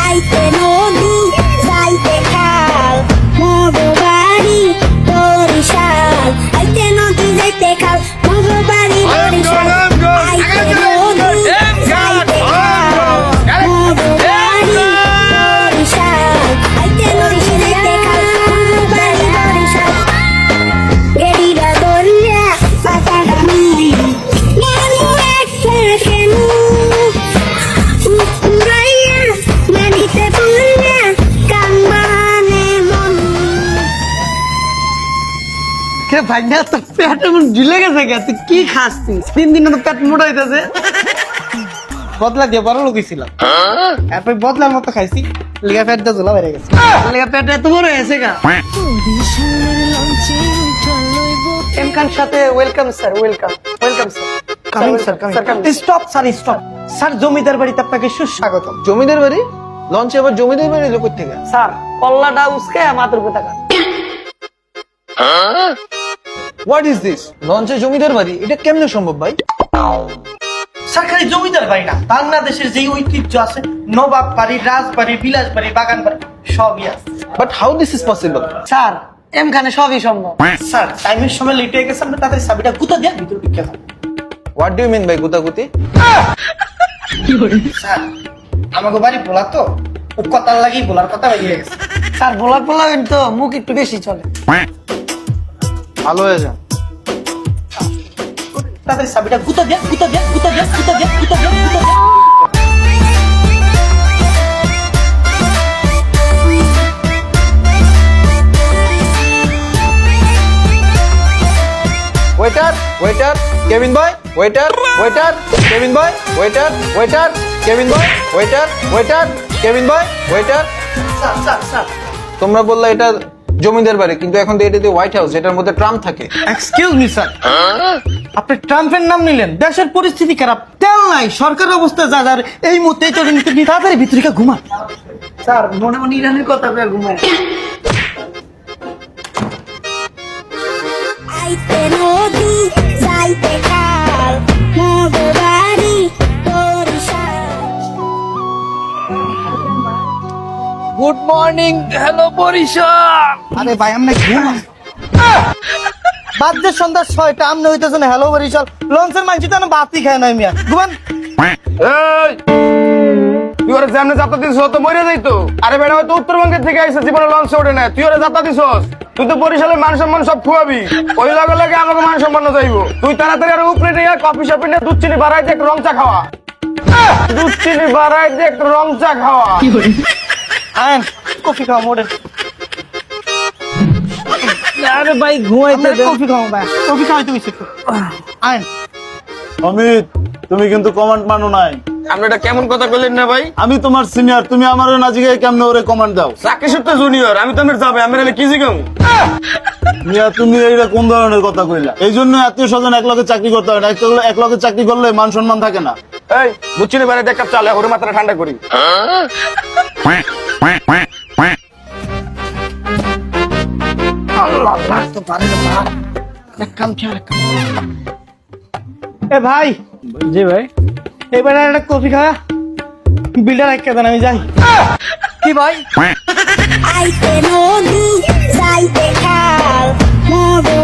আইতে নদী যাইতে খাল মগো বাড়ি বরিশাল আইতে নদী যাইতে খাল মগো বাড়ি বরিশাল আইতে নদী যাইতে খাল মগো বাড়ি বরিশাল আইতে নদী যাইতে খাল মগো বাড়ি বরিশাল গেড়িরা দরিয়া পাতাটা মিলি গানু একটা কেনু উড়াইয়া মাটিতে পড়িয়া কান্দানে মন কে ভাই না তো পেট এমন ঝুলে গেছে কে তুই কি খাস তুই 3 দিন তো পেট মোটা হইতাছে বদলা দিয়ে বড় লোক ছিলাম এরপর বদলার মতো খাইছি লিগা পেটটা ঝোলা বেড়ে গেছে লিগা পেট এত বড় হয়েছে গা এম খান সাথে welcome sir welcome welcome sir coming sir coming stop sir stop sir জমিদার বাড়িতে আপনাকে সুস্বাগতম জমিদার বাড়ি লঞ্চে আবার জমিদার বাড়ি লোক থেকে স্যার কল্লাটা উসকে মাথার উপর টাকা হোয়াট ইজ দিস লঞ্চে জমিদার বাড়ি এটা কেমনে সম্ভব ভাই স্যার খালি জমিদার বাড়ি না বাংলাদেশের যে ঐতিহ্য আছে নবাব বাড়ি রাজবাড়ি বিলাস বাড়ি বাগান বাড়ি সবই আছে but how this is possible sir এমখানে সবই সম্ভব স্যার টাইমের সময় লেট হয়ে গেছে আমরা তাদের চাবিটা গুতা দিয়ে ভিতরে ঢুকে যাবো হোয়াট ডু ইউ মিন ভাই গুতাগুতি স্যার আমাকে বাড়ি বলা তো ও কথার লাগি বলার কথা বেরিয়ে গেছে স্যার বলার তো মুখ একটু বেশি চলে ভালো হয়ে যান তাদের চাবিটা গুতা দিয়ে গুতা দিয়ে গুতা দিয়ে গুতা দিয়ে গুতা দিয়ে গুতা দিয়ে ওয়েটার ওয়েটার কেবিন বয় ওয়েটার ওয়েটার কেবিন বয় ওয়েটার ওয়েটার কেবিন বয় ওয়েটার ওয়েটার কেবিন বয় ওয়েটার স্যার স্যার স্যার তোমরা বললে এটা জমিদার বাড়ি কিন্তু এখন তো এটাতে হোয়াইট হাউস এটার মধ্যে ট্রাম্প থাকে এক্সকিউজ মি স্যার আপনি ট্রাম্পের নাম নিলেন দেশের পরিস্থিতি খারাপ তেল নাই সরকার অবস্থা যা যার এই মুহূর্তে চলে নিতে তাড়াতাড়ি ভিতরে ঘুমা স্যার মনে মনে ইরানের কথা বলে ঘুমায় আইতে নদী যাইতে খাল মগো বাড়ি Barishal good morning hello Barishal আরে ভাই আমরা ঘুমা বাদ্যের সন্ধ্যা 6টা আমনে হইতেছে না হ্যালো বরিশাল লঞ্চের মানছি তো বাতি খায় না মিয়া ঘুমান এই তুই ওরা সামনে যাত্রা দিছিস তো মরে যাইতো আরে বেটা হয়তো উত্তরবঙ্গের থেকে আইসা জীবনে লঞ্চ ওঠে না তুই ওরা যাত্রা দিছস তুই তো বরিশালের মান সম্মান সব খুয়াবি ওই লাগে লাগে আমাকে মান সম্মান যাইবো তুই তাড়াতাড়ি আর উপরে নিয়ে কফি শপে নিয়ে দুধ চিনি বাড়াই দিয়ে একটু রং চা খাওয়া দুধ চিনি বাড়াই দিয়ে একটু রং চা খাওয়া আইন কফি খাও মোড়ে আরে ভাই ঘুমাইতে দে কফি খাও ভাই কফি খাওয়াইতে হইছে আইন অমিত তুমি কিন্তু কমান্ড মানো নাই আপনি এটা কেমন কথা বললেন না ভাই আমি তোমার সিনিয়র তুমি আমার না জিগায় কেমনে ওরে কমান্ড দাও চাকরি সূত্রে জুনিয়র আমি তো আমার যাবে আমি কি জিগাম মিয়া তুমি এইটা কোন ধরনের কথা কইলা এই জন্য আত্মীয় স্বজন এক লগে চাকরি করতে হয় না এক লগে চাকরি করলে মান সম্মান থাকে না এই দুধ চিনি বাড়াই দিয়ে এক কাপ চালে ওর মাথাটা ঠান্ডা করি এ ভাই জি ভাই এবারে একটা কফি খাওয়া বিলটা রাখতে দেন আমি যাই কি ভাই আইতে নদী যাইতে খাল মগো